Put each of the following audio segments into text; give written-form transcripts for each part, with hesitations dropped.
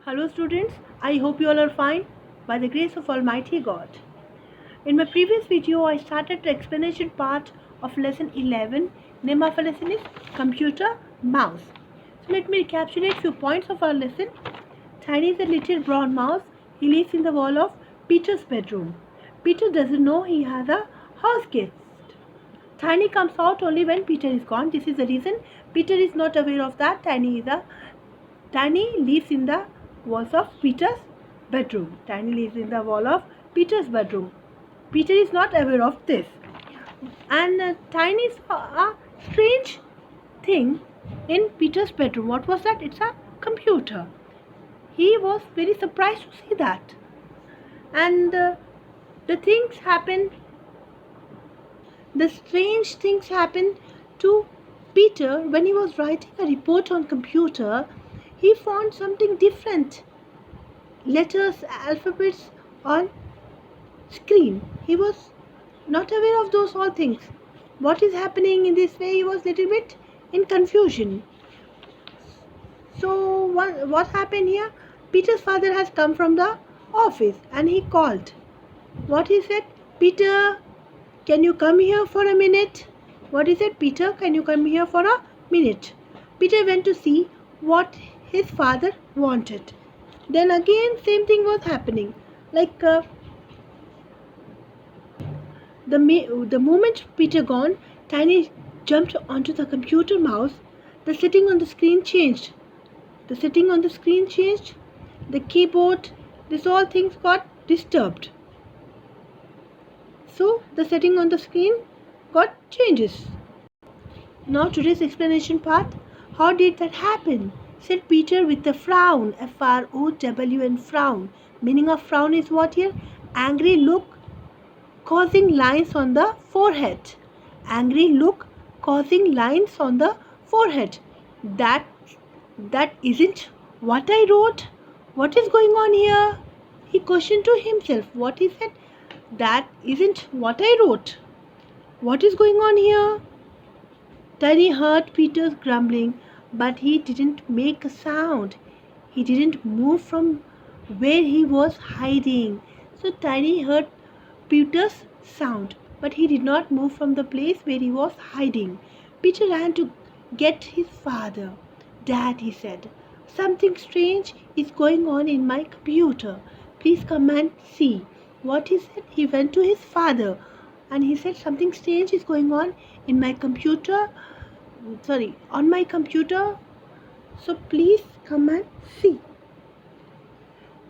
Hello students, I hope you all are fine by the grace of Almighty God. In my previous video, I started the explanation part of lesson 11. Name of our lesson is Computer Mouse. So let me recapitulate few points of our lesson. Tiny is a little brown mouse. He lives in the wall of Peter's bedroom. Peter doesn't know he has a house guest. Tiny comes out only when Peter is gone. This is the reason Peter is not aware of that. Tiny lives in the walls of Peter's bedroom. Tiny lives in the wall of Peter's bedroom. Peter is not aware of this. And Tiny saw a strange thing in Peter's bedroom. What was that? It's a computer. He was very surprised to see that. And the strange things happened to Peter when he was writing a report on computer. He found something different. Letters, alphabets on screen. He was not aware of those all things. What is happening in this way? He was little bit in confusion. So what happened here? Peter's father has come from the office and he called. What he said? Peter, can you come here for a minute? What is it? Peter, can you come here for a minute? Peter went to see what his father wanted. Then again same thing was happening. Like the moment Peter gone, Tiny jumped onto the computer mouse. The setting on the screen changed. The setting on the screen changed. The keyboard, this all things got disturbed. So the setting on the screen got changes. Now today's explanation part. How did that happen? Said Peter with a frown. F-R-O-W-N, frown. Meaning of frown is what here? Angry look causing lines on the forehead. Angry look causing lines on the forehead. That isn't what I wrote. What is going on here? He questioned to himself. What he said? That isn't what I wrote. What is going on here? Tiny heard Peter's grumbling, but he didn't make a sound. He didn't move from where he was hiding. So Tiny heard Peter's sound, but he did not move from the place where he was hiding. Peter ran to get his father. Dad, he said, something strange is going on in my computer. Please come and see. What he said? He went to his father and he said something strange is going on in my computer. On my computer. So please come and see.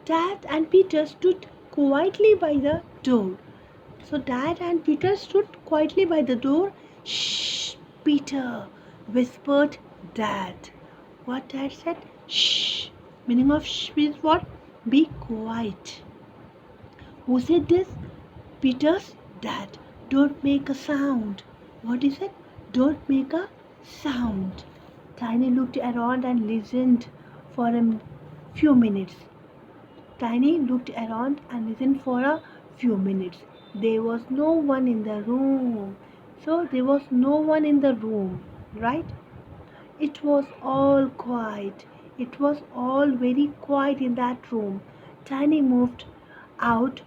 Dad and Peter stood quietly by the door. So Dad and Peter stood quietly by the door. Shh, Peter, whispered Dad. What Dad said? Shh. Meaning of shh is what? Be quiet. Who said this? Peter's dad. Don't make a sound. What is it? Don't make a sound. Tiny looked around and listened for a few minutes. Tiny looked around and listened for a few minutes. There was no one in the room. So there was no one in the room, right? It was all quiet. It was all very quiet in that room. Tiny moved out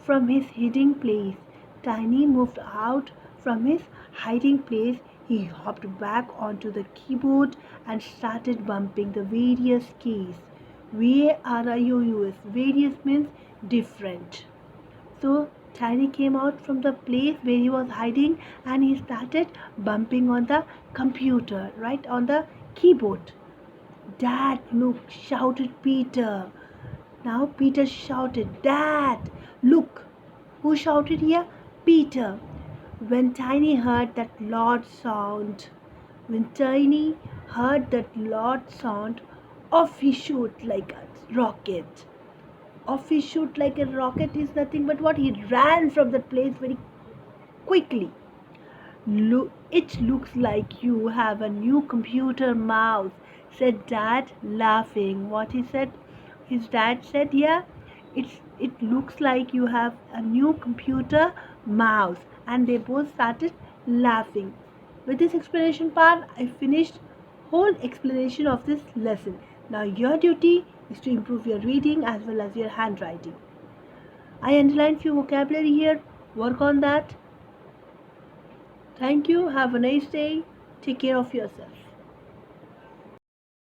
from his hiding place. Tiny moved out from his hiding place. He hopped back onto the keyboard and started bumping the various keys. V-A-R-I-O-U-S. Various means different. So Tiny came out from the place where he was hiding and he started bumping on the computer, right on the keyboard. Dad, look, shouted Peter. Now Peter shouted, Dad, look. Who shouted here? Peter. When Tiny heard that loud sound, off he shot like a rocket. Off he shoot like a rocket is nothing but what? He ran from that place very quickly. It looks like you have a new computer mouse, said Dad, laughing. What he said? His dad said, yeah, it looks like you have a new computer mouse. And they both started laughing. With this explanation part, I finished whole explanation of this lesson. Now your duty is to improve your reading as well as your handwriting. I underlined few vocabulary here. Work on that. Thank you. Have a nice day. Take care of yourself.